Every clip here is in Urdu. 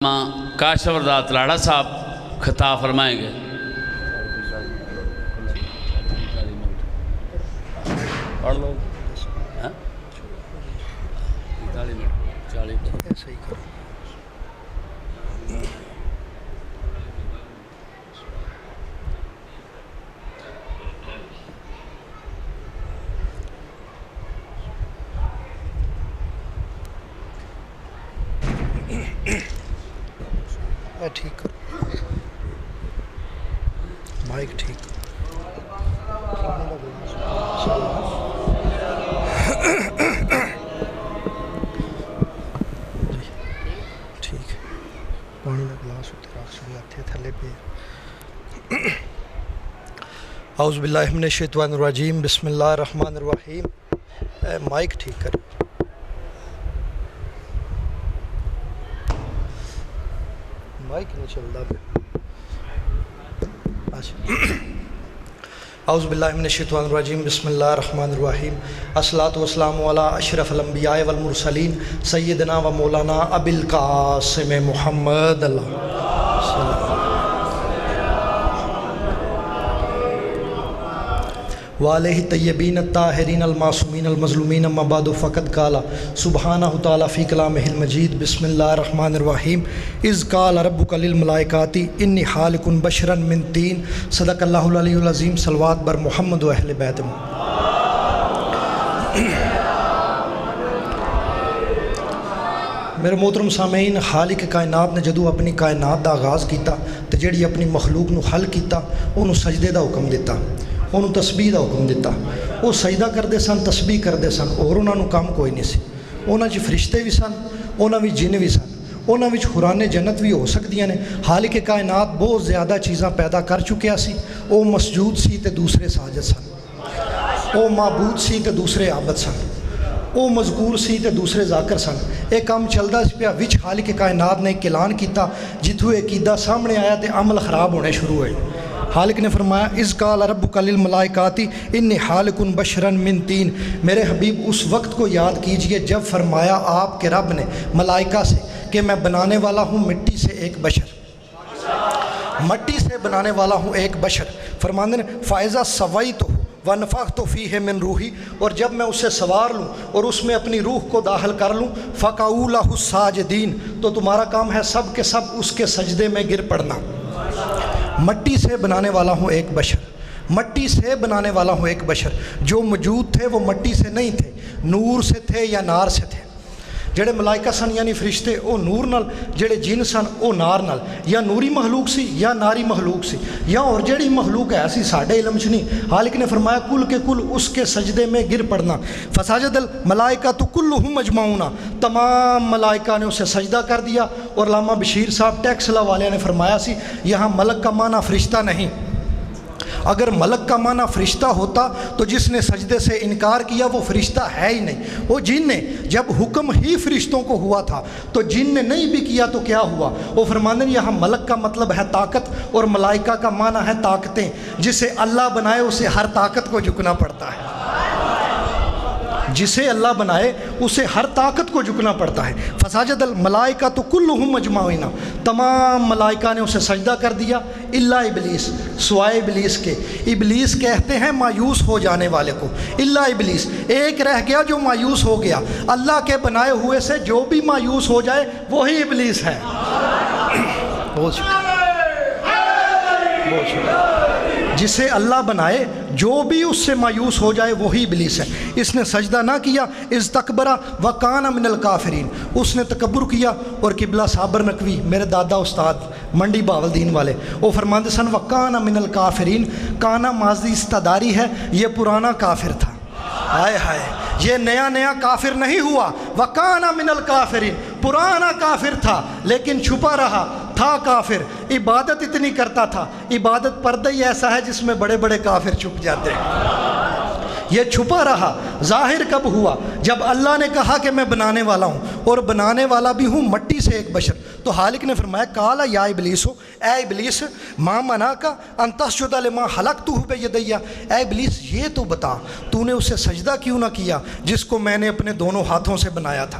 کاشف رضا لاڑا صاحب خطاب فرمائیں گے۔ پڑھ لو ٹھیک کرو مائک ٹھیک ٹھیک ہے پانی کا گلاس اتر رکھ چھوڑی ہتھے تھلے پہ۔ اعوذ باللہ من الشیطان الرجیم بسم اللہ الرحمن الرحیم۔ مائک ٹھیک کر مائک نہیں چلتا پہ۔ اعوذ باللہ من الشیطان الرجیم بسم اللہ الرحمن الرحیم۔ الصلاۃ والسلام علی اشرف الانبیاء والمرسلین سیدنا و مولانا ابی القاسم محمد وعلیہ طیبین الطاہرین المعصومین المظلومین اما بعد فقد قال سبحانہ تعالی فی کلامہ المجید بسم اللہ الرحمن الرحیم اذ قال ربک للملائکۃ انی خالق بشرا من طین صدق اللہ العلی العظیم۔ صلوات بر محمد و اہل بیت۔ میرے محترم سامعین، خالق کائنات نے جدو اپنی کائنات دا آغاز کیتا تے جڑی اپنی مخلوق نو خلق کیتا انہوں سجدے دا حکم دیتا، انہوں تسبیح دا حکم دیتا۔ وہ سجدہ کردے سن، تسبیح کردے سن، اور انہوں نے کام کوئی نہیں سی۔ انہاں چ فرشتے بھی سن، انہاں وچ جن بھی سن، انہاں وچ حورانے جنت بھی ہو سکدیاں نے۔ خالق کائنات بہت زیادہ چیزاں پیدا کر چکیا سی۔ او مسجود سی تے دوسرے ساجد سن، او معبود سی تے دوسرے عابد سن، او مذکور سی تے دوسرے ذاکر سن۔ ایک کام چلدا سی پیا، وچ خالق کائنات نے ایک اعلان کیتا، جتھوں عقیدہ سامنے آیا تے عمل خراب ہونے شروع ہوئے۔ خالق نے فرمایا اذ قال ربک للملائکۃ انی خالق بشرا من طین۔ میرے حبیب اس وقت کو یاد کیجئے جب فرمایا آپ کے رب نے ملائکہ سے کہ میں بنانے والا ہوں مٹی سے ایک بشر، مٹی سے بنانے والا ہوں ایک بشر۔ فرمانے نے فائزہ سویتہ ونفخت فیہ من روحی، اور جب میں اسے سوار لوں اور اس میں اپنی روح کو داخل کر لوں فقعوا لہ ساجدین، تو تمہارا کام ہے سب کے سب اس کے سجدے میں گر پڑنا۔ مٹی سے بنانے والا ہوں ایک بشر، مٹی سے بنانے والا ہوں ایک بشر۔ جو موجود تھے وہ مٹی سے نہیں تھے، نور سے تھے یا نار سے تھے۔ جڑے ملائکہ سن یعنی فرشتے او نور نال، جڑے جن سن او نار نال، یا نوری مخلوق سی یا ناری مخلوق سی، یا اور جڑی مخلوق ہے سی ساڑھے علم چ نہیں۔ خالق نے فرمایا کل کے کل اس کے سجدے میں گر پڑنا۔ فسجد الملائکۃ کلھم اجمعون، تمام ملائکہ نے اسے سجدہ کر دیا۔ اور علامہ بشیر صاحب ٹیکس لا والے نے فرمایا سی یہاں ملک کا معنی فرشتہ نہیں، اگر ملک کا معنی فرشتہ ہوتا تو جس نے سجدے سے انکار کیا وہ فرشتہ ہے ہی نہیں، وہ جن نے۔ جب حکم ہی فرشتوں کو ہوا تھا تو جن نے نہیں بھی کیا تو کیا ہوا؟ وہ فرمانے یہاں ملک کا مطلب ہے طاقت، اور ملائکہ کا معنی ہے طاقتیں۔ جسے اللہ بنائے اسے ہر طاقت کو جھکنا پڑتا ہے، جسے اللہ بنائے اسے ہر طاقت کو جھکنا پڑتا ہے۔ فسجد الملائکۃ کلھم اجمعون، تمام ملائکہ نے اسے سجدہ کر دیا الا ابلیس، سوائے ابلیس کے۔ ابلیس کہتے ہیں مایوس ہو جانے والے کو، الا ابلیس، ایک رہ گیا جو مایوس ہو گیا۔ اللہ کے بنائے ہوئے سے جو بھی مایوس ہو جائے وہی ابلیس ہے۔ بہت شکریہ، بہت شکریہ۔ جسے اللہ بنائے جو بھی اس سے مایوس ہو جائے وہی ابلیس ہے۔ اس نے سجدہ نہ کیا، استکبر وکان من الکافرین، اس نے تکبر کیا۔ اور قبلہ صابر نقوی میرے دادا استاد منڈی باولدین والے، وہ فرماتے سن وکان من الکافرین، کانا ماضی استداری ہے، یہ پرانا کافر تھا۔ ہائے ہائے، یہ نیا نیا کافر نہیں ہوا، وکان من الکافرین، پرانا کافر تھا لیکن چھپا رہا، تھا کافر، عبادت اتنی کرتا تھا۔ عبادت پردہ ہی ایسا ہے جس میں بڑے بڑے کافر چھپ جاتے ہیں۔ یہ چھپا رہا، ظاہر کب ہوا؟ جب اللہ نے کہا کہ میں بنانے والا ہوں، اور بنانے والا بھی ہوں مٹی سے ایک بشر۔ تو خالق نے فرمایا قال یا ابلیس، اے ابلیس، ما منعک ان تسجد لما خلقتہ بیدی، اے ابلیس یہ تو بتا تو نے اسے سجدہ کیوں نہ کیا جس کو میں نے اپنے دونوں ہاتھوں سے بنایا تھا۔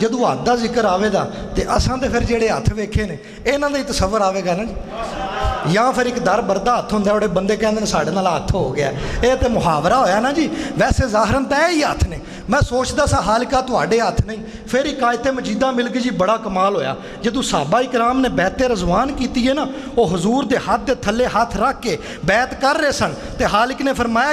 ਜਦੋਂ ਹੱਥ ਦਾ ਜ਼ਿਕਰ ਆਵੇਗਾ ਤੇ ਅਸਾਂ ਤੇ ਫਿਰ ਜਿਹੜੇ ਹੱਥ ਵੇਖੇ ਨੇ ਇਹਨਾਂ ਦਾ ਹੀ ਤਸੱਵੁਰ ਆਵੇਗਾ ਨਾ ਜੀ। ਜਾਂ ਫਿਰ ਇੱਕ ਦਰ ਬਰਦਾ ਹੱਥ ਹੁੰਦਾ, ਉਹਦੇ ਬੰਦੇ ਕਹਿੰਦੇ ਨੇ ਸਾਡੇ ਨਾਲ ਹੱਥ ਹੋ ਗਿਆ, ਇਹ ਤੇ ਮੁਹਾਵਰਾ ਹੋਇਆ ਨਾ ਜੀ। ਵੈਸੇ ਜ਼ਾਹਰਨ ਤਾਂ ਇਹ ਹੀ ਹੱਥ ਨੇ। ਮੈਂ ਸੋਚਦਾ ਸਾਂ ਹਾਲਿਕਾ ਤੁਹਾਡੇ ਹੱਥ ਨਹੀਂ। ਫਿਰ ਇੱਕ ਆਇਤ ਮਜੀਦਾ ਮਿਲ ਗਈ ਜੀ, ਬੜਾ ਕਮਾਲ ਹੋਇਆ। ਜਦੋਂ ਸਾਹਬਾ ਇਕਰਾਮ ਨੇ ਬੈਤ ਰਜ਼ਵਾਨ ਕੀਤੀ ਹੈ ਨਾ, ਉਹ ਹਜ਼ੂਰ ਦੇ ਹੱਥ ਦੇ ਥੱਲੇ ਹੱਥ ਰੱਖ ਕੇ ਬੈਤ ਕਰ ਰਹੇ ਸਨ ਤੇ ਹਾਲਿਕ ਨੇ ਫਰਮਾਇਆ,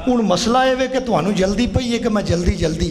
ਹੁਣ ਮਸਲਾ ਇਹ ਵੇ ਕਿ ਤੁਹਾਨੂੰ ਜਲਦੀ ਪਈ ਹੈ ਕਿ ਮੈਂ ਜਲਦੀ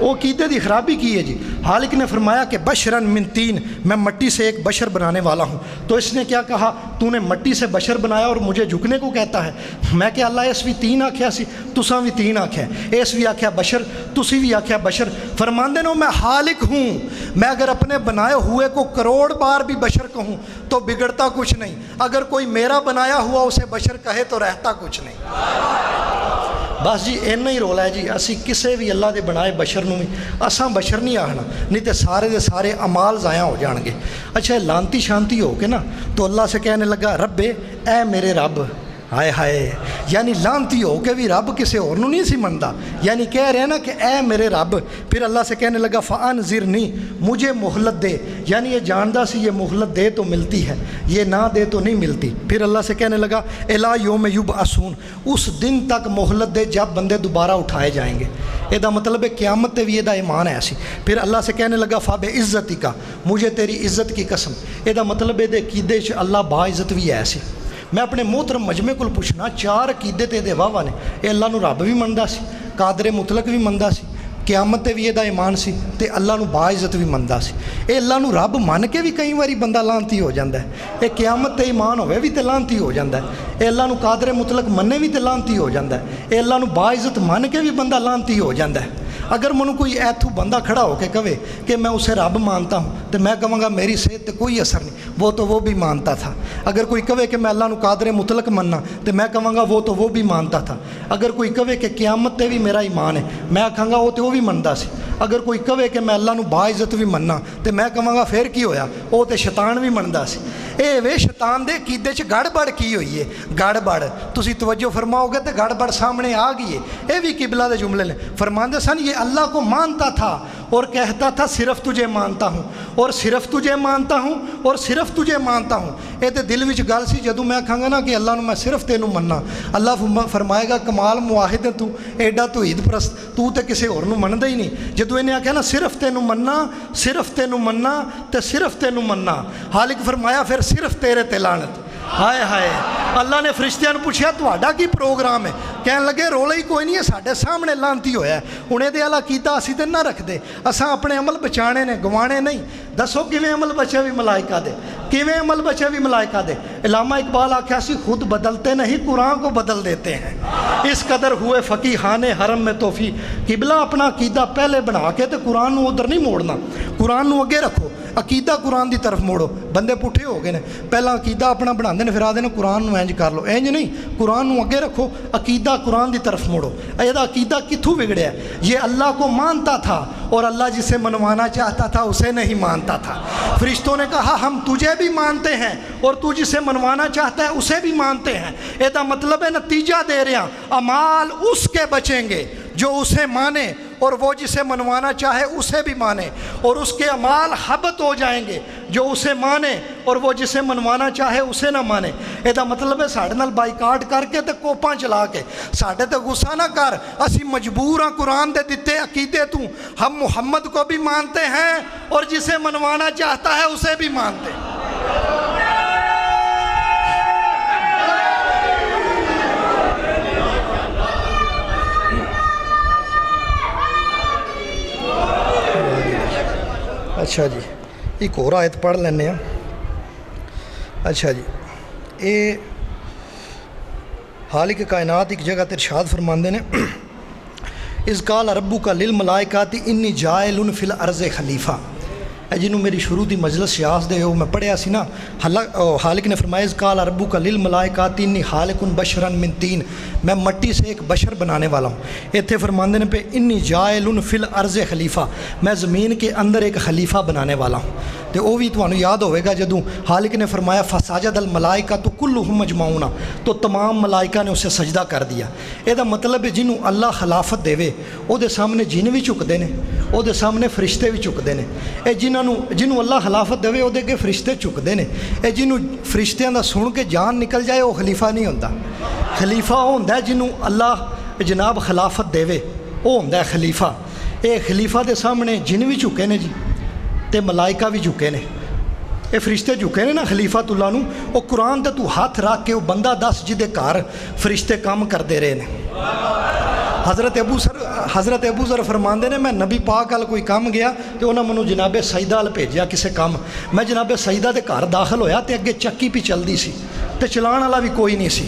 وہ عقیدے کی خرابی کی ہے جی. خالق نے فرمایا کہ بشرن من طین، میں مٹی سے ایک بشر بنانے والا ہوں. تو اس نے کیا کہا، تو نے مٹی سے بشر بنایا اور مجھے جھکنے کو کہتا ہے. میں کہ اللہ اس بھی تین آکھیا سی، تساں بھی تین آکھیا، اس بھی آکھیا بشر، تسی بھی آکھیا بشر. فرماندے نو میں خالق ہوں، میں اگر اپنے بنائے ہوئے کو کروڑ بار بھی بشر کہوں تو بگڑتا کچھ نہیں، اگر کوئی میرا بنایا ہوا اسے بشر کہے تو رہتا کچھ نہیں. بس جی اینا ہی رولا ہے جی. اسی کسے بھی اللہ دے بنائے بشر نو بھی اساں بشر نہیں آخنا، نہیں تے سارے دے سارے عمال ضائع ہو جان گے. اچھا لانتی شانتی ہو کے نا تو اللہ سے کہنے لگا ربے اے میرے رب. ہائے ہائے، یعنی لانتی ہو کے بھی رب کسے اور نو نہیں سی منتا، یعنی کہہ رہے ہیں نا کہ اے میرے رب. پھر اللہ سے کہنے لگا فانذرنی، مجھے مہلت دے. یعنی یہ جاندا سی یہ مہلت دے تو ملتی ہے، یہ نہ دے تو نہیں ملتی. پھر اللہ سے کہنے لگا الی یوم یبعثون، اس دن تک مہلت دے جب بندے دوبارہ اٹھائے جائیں گے. یہ مطلب ہے قیامت تے بھی یہ ایمان ہے ایسی. پھر اللہ سے کہنے لگا فبعزتی کا، مجھے تیری عزت کی قسم. یہ مطلب ہے عقیدے چ اللہ با عزت بھی ہے ایسی. میں اپنے محترم مجمع کو پوچھنا، چار عقیدے تے دے واہ نے. یہ اللہ نو رب بھی مندا سی، قادر مطلق بھی مندا سی، قیامت تے بھی یہ ایمان سی، تے اللہ نو با عزت بھی مندا سی. یہ اللہ نو رب من کے بھی کئی باری بندہ لانتی ہو جاندہ ہے. یہ قیامت تے ایمان ہوئے بھی تے لانتی ہو جاندہ ہے. یہ اللہ نو قادر مطلق مننے بھی تے لانتی ہو جاندہ ہے. یہ اللہ نو با عزت من کے بھی بندہ لانتی ہو جاندہ ہے. اگر منو کوئی ایتھو بندہ کھڑا ہو کے کہے کہ میں اسے رب مانتا ہوں تو میں کہوں گا میری صحت تے کوئی اثر نہیں، وہ تو وہ بھی مانتا تھا. اگر کوئی کہے کہ میں اللہ نو قادر مطلق مننا تو میں کہوں گا وہ تو وہ بھی مانتا تھا. اگر کوئی کہے کہ قیامت تے بھی میرا ایمان ہے، میں کہوں گا وہ تو وہ بھی منتا سی. اگر کوئی کہے کہ میں اللہ نو با عزت بھی مننا تو میں کہوں گا پھر کی ہویا، وہ تو شیطان بھی منتا سی. اے وے شیطان دے عقیدے چ گڑبڑ کی ہوئی ہے. گڑبڑ تسی توجہ فرماؤ گے تو گڑبڑ سامنے آ گئی ہے. یہ بھی قبلہ دے جملے نے. فرماندے سن یہ اللہ کو مانتا تھا اور کہتا تھا صرف تجھے مانتا ہوں اور صرف تجھے مانتا ہوں اور صرف تجھے مانتا ہوں. یہ تو دل وچ گل سی. جدوں میں کہاں گا نا کہ اللہ نو میں صرف تینوں مننا، اللہ فرمائے گا کمال مواحد ہے تو، ایڈا توحید پرست تو تے کسے اور نو مندا ہی نہیں. جدوں انہیں آکھیا نا صرف تینوں مننا، صرف تینوں مننا تے صرف تینوں مننا، خالق فرمایا پھر صرف تیرے تے لعنت. ہائے ہائے. اللہ نے فرشتیاں پوچھا تہاڈا کی پروگرام ہے؟ کہنے لگے رولا ہی کوئی نہیں ہے، ساڈے سامنے لانتی ہویا ہے. انہیں دے والا کیتا اسی تے نہ رکھ دے، اساں اپنے عمل بچانے نے، گوانے نہیں. دسو کیویں عمل بچے بھی ملائکہ دے، کیویں عمل بچے بھی ملائکہ دے. علامہ اقبال آکھیا سی خود بدلتے نہیں قرآن کو بدل دیتے ہیں. اس قدر ہوئے فقیحان حرم میں توفی. قبلہ اپنا عقیدہ پہلے بنا کے تے قرآن نو ادھر نہیں موڑنا، قرآن نو اگے رکھو، عقیدہ قرآن دی طرف موڑو. بندے پٹھے ہو گئے نے، پہلا عقیدہ اپنا بنا دے پھر آدھے نے قرآن نو انج کر لو. انج نہیں، قرآن نو اگے رکھو، عقیدہ قرآن دی طرف موڑو. یہ عقیدہ کتھوں بگڑیا ہے؟ یہ اللہ کو مانتا تھا اور اللہ جسے منوانا چاہتا تھا اسے نہیں مانتا تھا. فرشتوں نے کہا ہم تجھے بھی مانتے ہیں اور تو جسے منوانا چاہتا ہے اسے بھی مانتے ہیں. یہ مطلب ہے نتیجہ دے رہے ہیں، اعمال اس کے بچیں گے جو اسے مانے اور وہ جسے منوانا چاہے اسے بھی مانے، اور اس کے اعمال حبط ہو جائیں گے جو اسے مانے اور وہ جسے منوانا چاہے اسے نہ مانے. یہ مطلب ہے ساڑھے نال بائیکاٹ کر کے تے کوپاں چلا کے ساڑھے تے غصہ نہ کر. اسی مجبور ہاں قرآن دے دیتے عقیدے تو. ہم محمد کو بھی مانتے ہیں اور جسے منوانا چاہتا ہے اسے بھی مانتے ہیں. اچھا جی ایک اور آیت پڑھ لینے ہیں. اچھا جی یہ خالق کائنات ایک جگہ تے ارشاد فرماندے نے اذ قال ربک للملائکۃ انی جاعل فی الارض خلیفہ. جنہوں میری شروع دی مجلس یاد دے ہو میں پڑھیا سی نا، خالق نے فرمایا اذ قال ربک للملائکۃ انی خالق بشرا من طین، میں مٹی سے ایک بشر بنانے والا ہوں. اتنے فرماندے نے پہ انی جاعل فی الارض خلیفہ، میں زمین کے اندر ایک خلیفہ بنانے والا ہوں. تو وہ بھی تمہیں یاد ہوئے گا جدوں خالق نے فرمایا فسجد الملائکۃ کلھم اجمعون، تو تمام ملائکہ نے اسے سجدہ کر دیا. یہ مطلب ہے جنہوں اللہ خلافت دے وہ دے سامنے جن بھی چکتے ہیں، وہ دے سامنے فرشتے بھی چکتے ہیں. یہ جنہوں اللہ خلافت دے وہ دے کے فرشتے چکتے ہیں. یہ جنہوں فرشتیاں دا سن کے جان نکل جائے وہ خلیفہ نہیں ہوتا. خلیفہ وہ ہوتا ہے جنہوں اللہ جناب خلافت دے وہ ہوتا ہے خلیفہ. یہ خلیفہ دے سامنے جن بھی چکے نے جی تے ملائکہ بھی جھکے نے. یہ فرشتے جھکے نے نا خلیفۃ اللہ نو. وہ قرآن تے تو ہاتھ رکھ کے وہ بندہ دس جدے گھر فرشتے کام کرتے رہے نے. حضرت حضرت ابو ذر فرماندے نے میں نبی پاک ال کوئی کم گیا تو انہاں منو جناب سیدہ ال بھیجیا کسے کم. میں جناب سیدہ دے گھر داخل ہویا تے اگے چکی پی چلدی سی تے چلان والا بھی کوئی نہیں سی,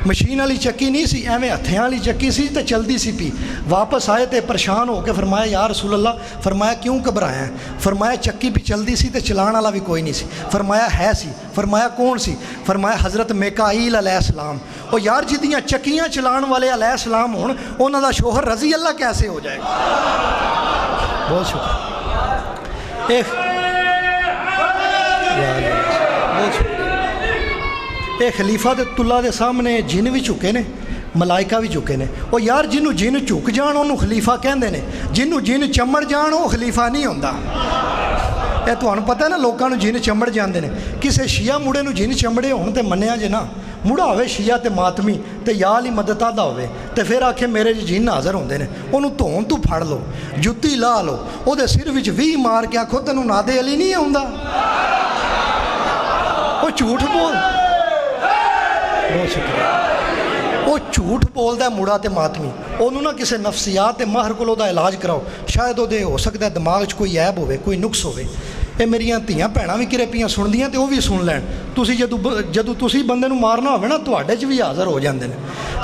مشین والی چکی نہیں سی, ایویں ہتھیاں والی چکی سی تے چلدی سی پی. واپس آئے تے پریشان ہو کے فرمایا یا رسول اللہ, فرمایا کیوں گھبرایا؟ فرمایا چکی پی چلدی سی تے چلان والا بھی کوئی نہیں سی. فرمایا ہے سی. فرمایا کون سی؟ فرمایا حضرت میکائیل علیہ السلام. او یار جدیاں چکیاں چلان والے علیہ السلام ہون انہاں دا شوہر رضی اللہ کیسے ہو جائے گا؟ بہت شکریہ. بہت شکریہ. یہ خلیفہ اللہ دے سامنے جن بھی چکے نے, ملائکہ بھی چکے نے. وہ یار جنوں جن چک جان انہوں خلیفہ کہندے نے, جنوں جن چمڑ جان وہ خلیفہ نہیں ہوندا. یہ تمہیں پتہ ہے نا لوگوں کو جن چمڑ جاندے نے. کسے شیعہ مڑے نو جن چمڑے ہون تے منیا جے نا, مڑا ہوئے شیعہ تے ماتمی تے یا علی مددہ دا ہوئے تے پھر آکھے میرے جن حاضر ہوندے نے, انہوں دھون تو پھڑ لو, جتی لا لو, او دے سر وچ وی مار کے آکھو تینوں نادے علی نہیں ہوندا. وہ جھوٹ بول, بہت شکریہ. وہ جھوٹ بولتا ہے مڑا تے ماتمی. انہوں نہ کسی نفسیات تے ماہر کو دا علاج کراؤ, شاید وہ ہو سکتا ہے دماغ چ کوئی عیب ہوئے, کوئی نقص ہوئے. یہ میریاں دھیاں بھیناں بھی کرے پیاں سن دیاں تے وہ بھی سن لین. تسی جدو تسی بندے نو مارنا ہوئے نا تواڈے چ بھی حاضر ہو جاندے نے.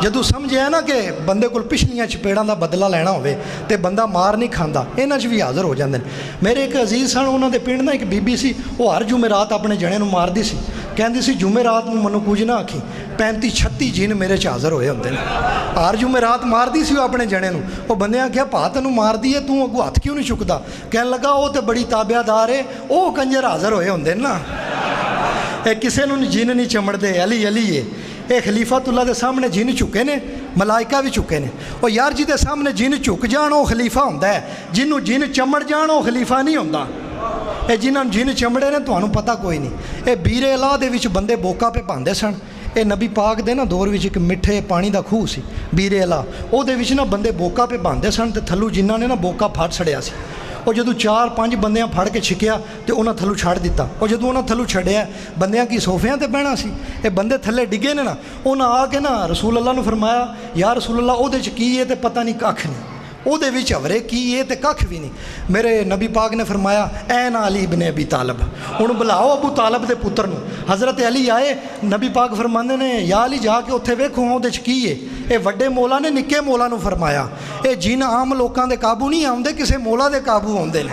جدو سمجھے نا کہ بندے کول پچھلیاں چپیڑاں دا بدلہ لینا ہوئے تے بندہ مار نہیں کھاندا, انہاں چ بھی حاضر ہو جاندے نے. میرے ایک عزیز سن, انہاں دے پنڈ نا ایک بی بی سی, وہ ہر جمعرات اپنے جنے نو ماردی سی. کہندی سی جمعرات نو منو کچھ نہ آکھی, 35-36 جن میرے چ حاضر ہوئے ہوندے نے. ہر جمعرات ماردی سی وہ اپنے جنے نو. وہ بندے آکھیا پا تینوں مار دی ہے, توں اگوں ہاتھ کیوں نہیں چکدا؟ کہن لگا وہ تے بڑی تابعہ دار ہے, وہ کنجر حاضر ہوئے ہوندے نا. اے کسے نو جن نہیں چمڑدے, علی علی ہے. اے خلیفۃ اللہ دے سامنے جن چکے نے, ملائکہ بھی چکے نے. اور یار جی دے سامنے جن چک جان وہ خلیفہ ہوندا ہے, جنوں جن چمڑ جان وہ خلیفہ نہیں ہوندا. اے جنہاں جن چمڑے نے تمہیں پتہ کوئی نہیں. اے بیر الہ دے وچ بندے بوکا پہ پاندے سن. اے نبی پاک دے نا دور وچ ایک مٹھے پانی دا خوہ سی بیر الہ, او دے وچ نا بندے بوکا پہ پاندے سن تے تھلو جنہاں نے نا بوکا پھڑ چھڑیا سی. اور جدو 4-5 بندیاں پھڑ کے چھکیا تے انہاں تھلو چھڑ دیتا. اور جدو انہاں تھلو چھڑیا بندیاں کی صوفیاں تے بہنا سی, اے بندے تھلے ڈگے نے نا, انہاں آ کے نا رسول اللہ نے فرمایا یا رسول اللہ او دے چ کی ہے تے پتہ نہیں ککھ نہیں, او دے وچ ہورے کی ہے تے ککھ بھی نہیں. میرے نبی پاک نے فرمایا این علی ابن ابی طالب, ہن بلاؤ ابو طالب دے پتر نو. حضرت علی آئے, نبی پاک فرماندے نے یا علی جا کے اوتھے ویکھو او دے چ کی ہے. اے وڈے مولا نے نکے مولا نو فرمایا اے جن عام لوکاں دے قابو نہیں آوندے, کسے مولا دے قابو ہوندے نے.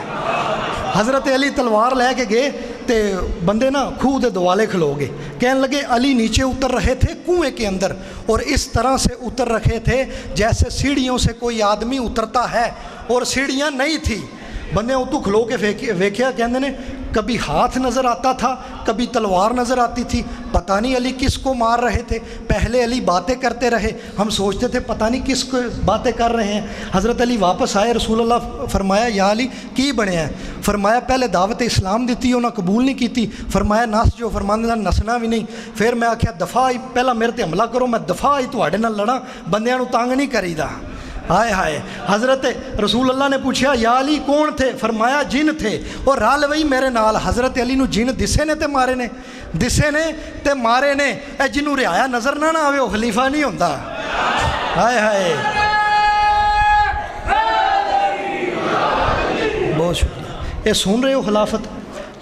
حضرت علی تلوار لے کے گئے تے بندے نا خوہ دے دوالے کھلو گئے. کہنے لگے علی نیچے اتر رہے تھے کنویں کے اندر, اور اس طرح سے اتر رکھے تھے جیسے سیڑھیوں سے کوئی آدمی اترتا ہے, اور سیڑھیاں نہیں تھی. بندے اتو کھلو کے ویکھیا, کہندے نے کبھی ہاتھ نظر آتا تھا, کبھی تلوار نظر آتی تھی. پتہ نہیں علی کس کو مار رہے تھے. پہلے علی باتیں کرتے رہے, ہم سوچتے تھے پتہ نہیں کس کو باتیں کر رہے ہیں. حضرت علی واپس آئے, رسول اللہ فرمایا یا علی کی بنے ہیں؟ فرمایا پہلے دعوت اسلام دیتی, انہوں نے قبول نہیں کیتی. فرمایا نس جو, فرماندے نسنا بھی نہیں. پھر میں آکھیا دفاع ہی, پہلا میرے تے حملہ کرو, میں دفاع ہی تواڈے نال لڑاں, بندیاں نو تنگ نہیں کریدا. ہائے ہائے. حضرت رسول اللہ نے پوچھا یا علی کون تھے؟ فرمایا جن تھے, اور رل وہی میرے نال. حضرت علی نو جن دسے نے تے مارے نے, دسے نے تے مارے نے. اے جنوں رعایا نظر نہ آوے وہ خلیفہ نہیں ہوندا. ہائے ہائے. بہت شکریہ. اے سن رہے ہو خلافت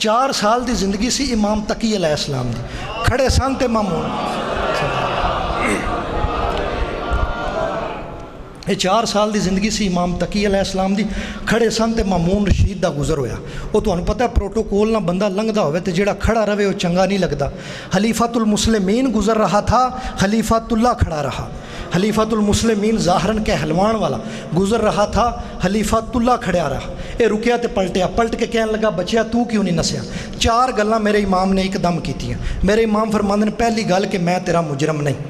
4 سال دی زندگی سی امام تقی علیہ السلام دی. کھڑے سن تے مامون, یہ 4 سال دی زندگی سی امام تقی علیہ السلام دی. کھڑے سن تے مامون رشید دا گزر ہویا. وہ تمہیں پتہ ہے پروٹوکول نہ بندہ لنگدا ہوئے تے جڑا کھڑا رہے وہ چنگا نہیں لگدا. خلیفۃ المسلمین گزر رہا تھا, خلیفۃ اللہ کھڑا رہا. خلیفۃ المسلمین ظاہراً کہلوان والا گزر رہا تھا, خلیفۃ اللہ کھڑا رہا. اے رکیا تے پلٹیا, پلٹ کے کہنے لگا بچیا تو کیوں نہیں نسیا؟ 4 گلاں میرے امام نے ایک دم کیتیاں. میرے امام فرماندے نے پہلی گل کہ میں تیرا مجرم نہیں,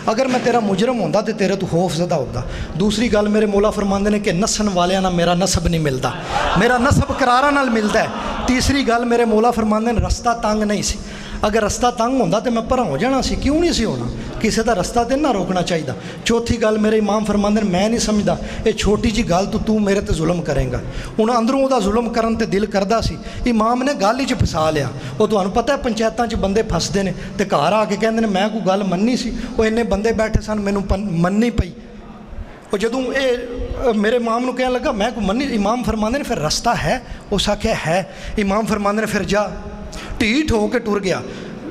اگر میں تیرا مجرم ہوندا تے تیرے تو خوف زدہ ہوتا. دوسری گل میرے مولا فرماندے نے کہ نسن والیاں نہ میرا نسب نہیں ملتا, میرا نسب قرارہ نال ملتا ہے. تیسری گل میرے مولا فرماندے نے رستہ تنگ نہیں سی, اگر رستہ تنگ ہوندا تے میں پرا ہو جانا سی, کیوں نہیں سی ہونا؟ کسی دا رستہ تے نہ روکنا چاہیے. چوتھی گل میرے امام فرماندے نے میں نہیں سمجھدا یہ چھوٹی جی گل تو میرے تے ظلم کریں گا. ہن اندروں دا ظلم کرن تے دل کردا سی, امام نے گل ہی پھسا لیا. وہ تمہیں پتہ ہے پنچایتاں چ بندے پھسدے نے تے گھر آ کے کہندے نے میں کوئی گل مننی سی, وہ انے بندے بیٹھے سن مینوں مننی پئی. وہ جدوں یہ میرے امام نو کہنے لگا میں کو منی امام فرماندے نے پھر رستہ ہے اس آخیا ہے امام فرماندے نے پھر جا ٹھیٹ ہو کے ٹر گیا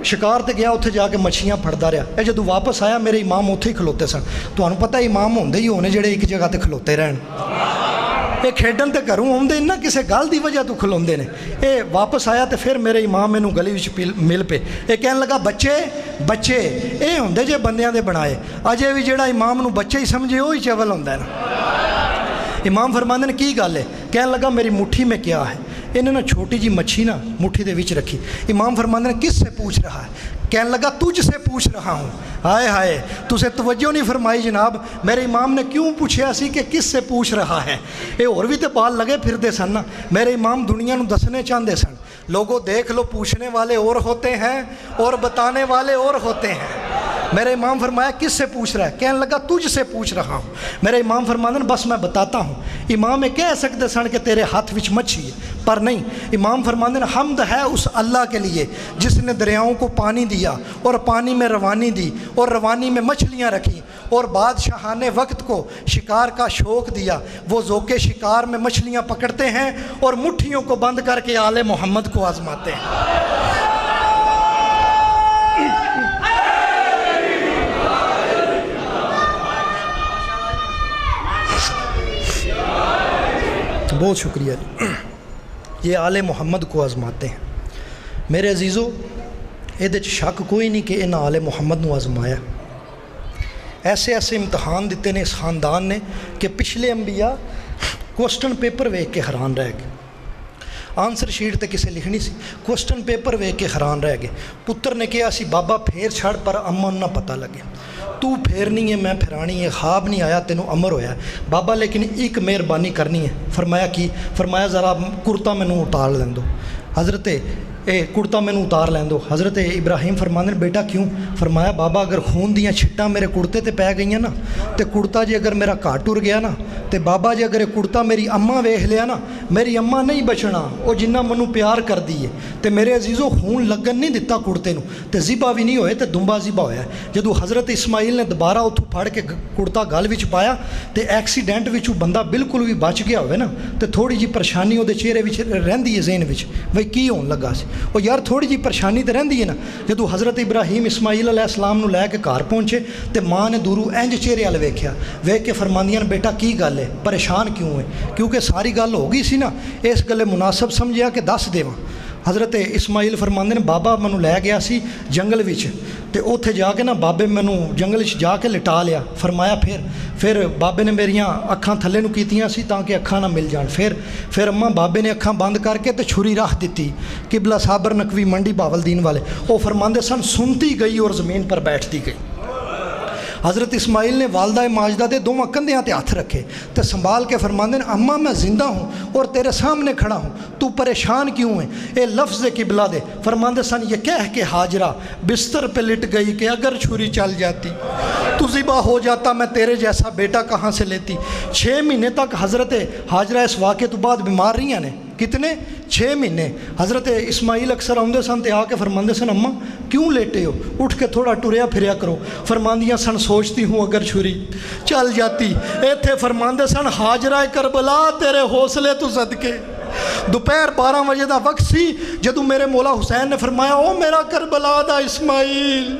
شکار تے گیا اتنے جا کے مچھلیاں پھڑتا رہا یہ جدوں واپس آیا میرے امام اتنے ہی کھلوتے سن تمہیں پتہ امام ہوندے ہی ہونے جڑے ایک جگہ تے کھلوتے رہن یہ کھیڈن تے گھروں آؤندے نہ کسی گل دی وجہ تو کھلوندے نے یہ واپس آیا تو پھر میرے امام مینوں گلی وچ مل پے یہ کہن لگا بچے بچے یہ ہوندے جے بندیاں دے بنائے اجے بھی جڑا امام نو بچے ہی سمجھے وہی چول ہوندا ہے نا امام فرماندے نے کی گل ہے کہن لگا میری مٹھی میں کیا ہے انہیں نا چھوٹی جی مچھی نا مٹھی دے وچ رکھی امام فرماندے نے کس سے پوچھ رہا ہے کہنے لگا تجھ سے پوچھ رہا ہوں ہائے ہائے تسے توجہ نہیں فرمائی جناب میرے امام نے کیوں پوچھا سی کہ کس سے پوچھ رہا ہے یہ اور بھی تو بال لگے پھرتے سن نا میرے امام دنیا نو دسنے چاہتے سن لوگوں دیکھ لو پوچھنے والے اور ہوتے ہیں اور بتانے والے اور ہوتے ہیں میرے امام فرمایا کس سے پوچھ رہا ہے کہنے لگا تجھ سے پوچھ رہا ہوں میرے امام فرماندے بس میں بتاتا ہوں امام یہ کہہ سکتے سن کہ تیرے ہاتھ وچ مچھی ہے پر نہیں امام فرماندے حمد ہے اس اللہ کے لیے جس نے دریاؤں کو پانی دیا اور پانی میں روانی دی اور روانی میں مچھلیاں رکھی اور بادشاہانے وقت کو شکار کا شوق دیا وہ ذوق شکار میں مچھلیاں پکڑتے ہیں اور مٹھیوں کو بند کر کے آل محمد کو آزماتے ہیں بہت شکریہ جی یہ آل محمد کو آزماتے ہیں میرے عزیزو یہ شک کوئی نہیں کہ انہاں آل محمد نو آزمایا ایسے ایسے امتحان دیتے نے اس خاندان نے کہ پچھلے انبیاء کوسٹن پیپر ویکھ کے حیران رہ گئے آنسر شیٹ تے کسے لکھنی سی کوسٹن پیپر ویکھ کے حیران رہ گئے پتر نے کہا سی بابا پھیر چھڑ پر امن نہ پتہ لگے تو پھیرنی ہے میں پھرانی ہے خواب نہیں آیا تینوں امر ہویا ہے بابا لیکن ایک مہربانی کرنی ہے فرمایا کی فرمایا ذرا کرتا مینوں اتار لین دو حضرت کرتا مینوں اتار لین دو حضرت ابراہیم فرماندے بیٹا کیوں فرمایا بابا اگر خون دیاں چھٹاں میرے کرتے تے پی گئیاں نا تے کرتا جی اگر میرا گھٹ ٹر گیا نا تے بابا جی اگر کرتا میری اماں ویکھ لیا نا میری اماں نہیں بچنا وہ جنہ منوں پیار کر دی ہے تے میرے عزیزو خون لگن نہیں دتا کرتے نو تے ذبح بھی نہیں ہوئے تے دمبا ذبح ہویا جدو حضرت اسماعیل نے دوبارہ اتھوں پھڑ کے کرتا گل وچ پایا تے ایکسیڈنٹ وچوں بندہ بالکل بھی بچ گیا ہوئے نا تے تھوڑی جی پریشانی وہ چہرے وچ رہندی ہے ذہن وچ بھئی کی ہون لگا سی وہ یار تھوڑی جی پریشانی تو رہندی ہے نا جدو حضرت ابراہیم اسماعیل علیہ السلام نو لے کے گھر پہنچے تے ماں نے دوروں انج چہرے وال ویکھیا ویکھ کے فرماندیاں بیٹا کی گل ہے پریشان کیوں ہے کیونکہ ساری گل ہو گئی سی نا اس گلے مناسب سمجھیا کہ دس دیواں حضرت اسماعیل فرماندے نے بابا مینوں لے گیا سی جنگل وچ تے اوتھے جا کے نا بابے مینوں جنگل وچ جا کے لٹا لیا فرمایا پھر بابے نے میریاں اکھاں تھلے نو کیتیاں سی تاکہ اکھاں نہ مل جان پھر اماں بابے نے اکھاں بند کر کے تے چھری رکھ دیتی قبلہ صابر نقوی منڈی باولدین والے وہ فرماندے سن سنتی گئی اور زمین پر بیٹھتی گئی حضرت اسماعیل نے والدہ ماجدہ دے دونوں کندھیاں تے ہاتھ رکھے تے سنبھال کے فرماندے نے اماں میں زندہ ہوں اور تیرے سامنے کھڑا ہوں تو پریشان کیوں ہے اے لفظ قبلہ دے فرماندے سن یہ کہہ کے حاجرہ بستر پہ لٹ گئی کہ اگر چھری چل جاتی تو ذبح ہو جاتا میں تیرے جیسا بیٹا کہاں سے لیتی 6 مہینے تک حضرت حاجرہ اس واقعے تو بعد بیمار رہی ہیں نے کتنے 6 مہینے حضرت اسماعیل اکثر آؤندے سن تے آ کے فرماندے سن اماں کیوں لیٹے ہو اٹھ کے تھوڑا ٹریا پھریا کرو فرماندیاں سن سوچتی ہوں اگر چھری چل جاتی ایتھے فرماندے سن حاجرہ کربلا تیرے حوصلے تو صدقے دوپہر 12 بجے دا وقت سی جدوں میرے مولا حسین نے فرمایا او میرا کربلا دا اسماعیل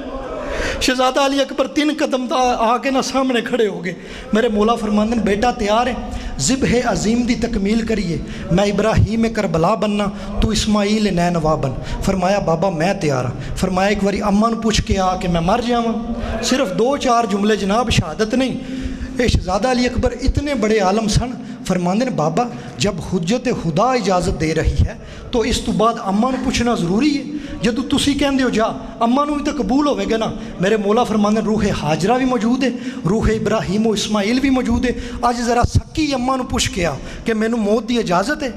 شہزادہ علی اکبر 3 قدم دا آ کے نہ سامنے کھڑے ہو گئے میرے مولا فرماندے نے بیٹا تیار ہے ذبح عظیم دی تکمیل کریے میں ابراہیم کربلا بننا تو اسماعیل نینوا بن فرمایا بابا میں تیار ہوں فرمایا ایک باری اماں نوں پوچھ کے آ کہ میں مر جاواں صرف 2-4 جملے جناب شہادت نہیں شہزادہ علی اکبر اتنے بڑے عالم سن فرماندے نے بابا جب حجت خدا اجازت دے رہی ہے تو اس تو بعد اماں نوں پوچھنا ضروری ہے جدو تسی کہندے ہو جا اماں نوں بھی تو قبول ہوے گا نا میرے مولا فرماندے روح حاجرہ بھی موجود ہے روح ابراہیم و اسماعیل بھی موجود ہے اج ذرا سکی اماں نوں پوچھ کے آ کہ مینوں موت دی اجازت ہے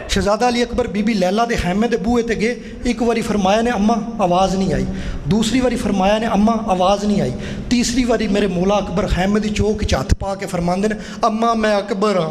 شہزادہ علی اکبر بی بی لیلا دے خیمے دے بوئے تے گئے ایک واری فرمایا نے اماں آواز نہیں آئی دوسری واری فرمایا نے اماں آواز نہیں آئی تیسری واری میرے مولا اکبر خیمے دی چوک چ ہتھ پا کے فرماندے نے اماں میں اکبر ہاں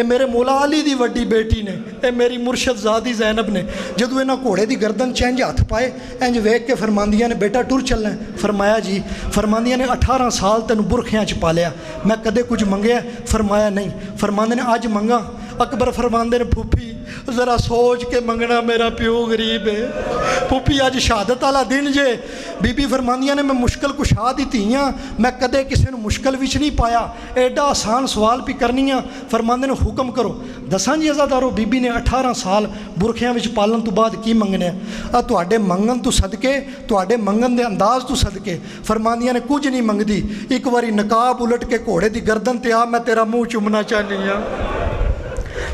یہ میرے مولا علی دی وڈی بیٹی نے، یہ میری مرشد زادی زینب نے۔ جدو انہاں گھوڑے دی گردن چینج ہاتھ پائے انج ویکھ کے فرماندیاں نے بیٹا ٹر چلنا ہے؟ فرمایا جی۔ فرماندیاں نے 18 سال تینوں برخیاں چ پالیا، میں کدے کچھ منگیا؟ فرمایا نہیں۔ فرماندے نے اج منگا؟ اکبر فرماندے نے پھوپھی ذرا سوچ کے منگنا، میرا پیو غریب ہے، پھوپھی اج شہادت والا دن جے۔ بی بی فرماندیاں نے میں مشکل کشا دی تھی ہاں، میں کدے کسی نے مشکل وچ نہیں پایا، ایڈا آسان سوال بھی کرنی ہاں۔ فرماندے نے حکم کرو۔ دساں جی عزادارو، بی بی نے 18 سال برخیاں وچ پالن تو بعد کی منگنے تواڈے منگن تو صدقے، تواڈے منگن دے انداز تو صدقے۔ فرماندیاں نے کچھ نہیں منگدی، ایک واری نقاب الٹ کے گھوڑے دی گردن تے آ، میں تیرا منہ چومنا چاہنی ہاں۔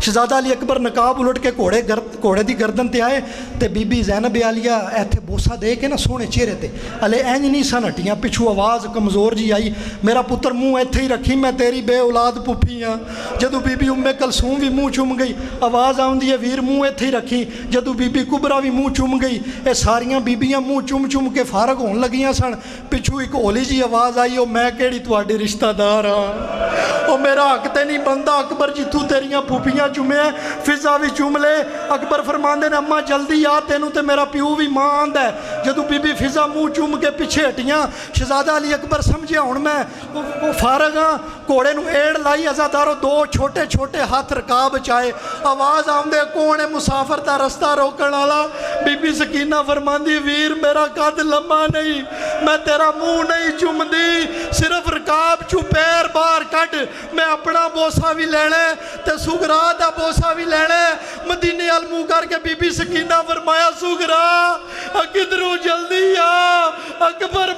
شہزادہ علی اکبر نقاب الٹ کے گھوڑے دی گردن تے آئے تے بی بی زینب عالیہ ایتھے بوسا دے کے نا سونے چہرے تے ہلے اینج نہیں سن ہٹیاں، پچھو آواز کمزور جی آئی، میرا پتر منہ ایتھے ہی رکھی، میں تیری بے اولاد پھوپھی ہاں۔ جدو بی بی ام کلثوم بھی منہ چوم گئی، آواز آؤندی ہے ویر منہ ایتھے ہی رکھی۔ جدو بی بی کبرا بھی منہ چوم گئی، اے ساریاں بیبیاں منہ چوم چوم کے فارغ ہون لگیاں سن۔ پچھو ایک ہولی جی آواز آئی، او میں کیڑی تواڈی رشتہ دار ہاں، او میرا حق تے نہیں بندا اکبر جتھوں تیریاں پھوپھیاں چومے فضا بھی چوم لے۔ اکبر فرماندے نے اماں جلدی آ، تینوں تے میرا پیو بھی ماں آندا ہے۔ جدو بی بی فضا منہ چوم کے پیچھے ہٹیاں، شہزادہ علی اکبر سمجھیا ہن میں فارغ ہاں، گھوڑے نو ایڑ لائی، عزادارو دو چھوٹے چھوٹے ہاتھ رکاب چائے، آواز آندے کون ہے مسافر دا رستہ روکن والا؟ بی بی سکینہ فرماندی ویر میرا قد لمبا نہیں، میں تیرا منہ نہیں چومدی، صرف رکاب چو پیر باہر کٹ، میں اپنا بوسا بھی لینے تے سگرا دا بوسا بھی لینے۔ مدینے المو کر کے بی بی سکینہ فرمایا سگرا کدھروں جلدی آ، اکبر